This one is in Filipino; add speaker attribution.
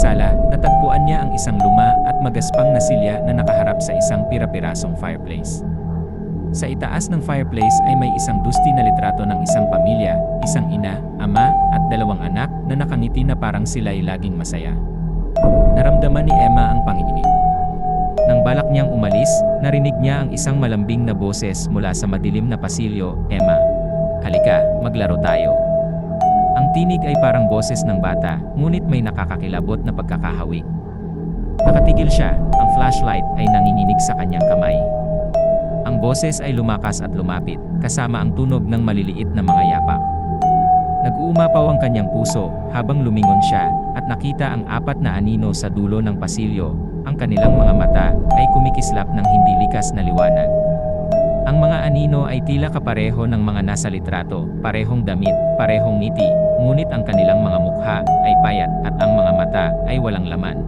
Speaker 1: sala, natagpuan niya ang isang luma at magaspang na silya na nakaharap sa isang pira-pirasong fireplace. Sa itaas ng fireplace ay may isang dusty na litrato ng isang pamilya, isang ina, ama, at dalawang anak na nakangiti na parang sila'y laging masaya. Naramdaman ni Emma ang panginginig. Nang balak niyang umalis, narinig niya ang isang malambing na boses mula sa madilim na pasilyo, "Emma, halika, maglaro tayo." Ang tinig ay parang boses ng bata, ngunit may nakakakilabot na pagkakahawig. Nakatigil siya, ang flashlight ay nanginginig sa kanyang kamay. Ang boses ay lumakas at lumapit, kasama ang tunog ng maliliit na mga yapak. Nag-uumapaw ang kanyang puso, habang lumingon siya, at nakita ang 4 na anino sa dulo ng pasilyo. Ang kanilang mga mata ay kumikislap ng hindi likas na liwanag. Ang mga anino ay tila kapareho ng mga nasa litrato, parehong damit, parehong ngiti, ngunit ang kanilang mga mukha ay payat at ang mga mata ay walang laman.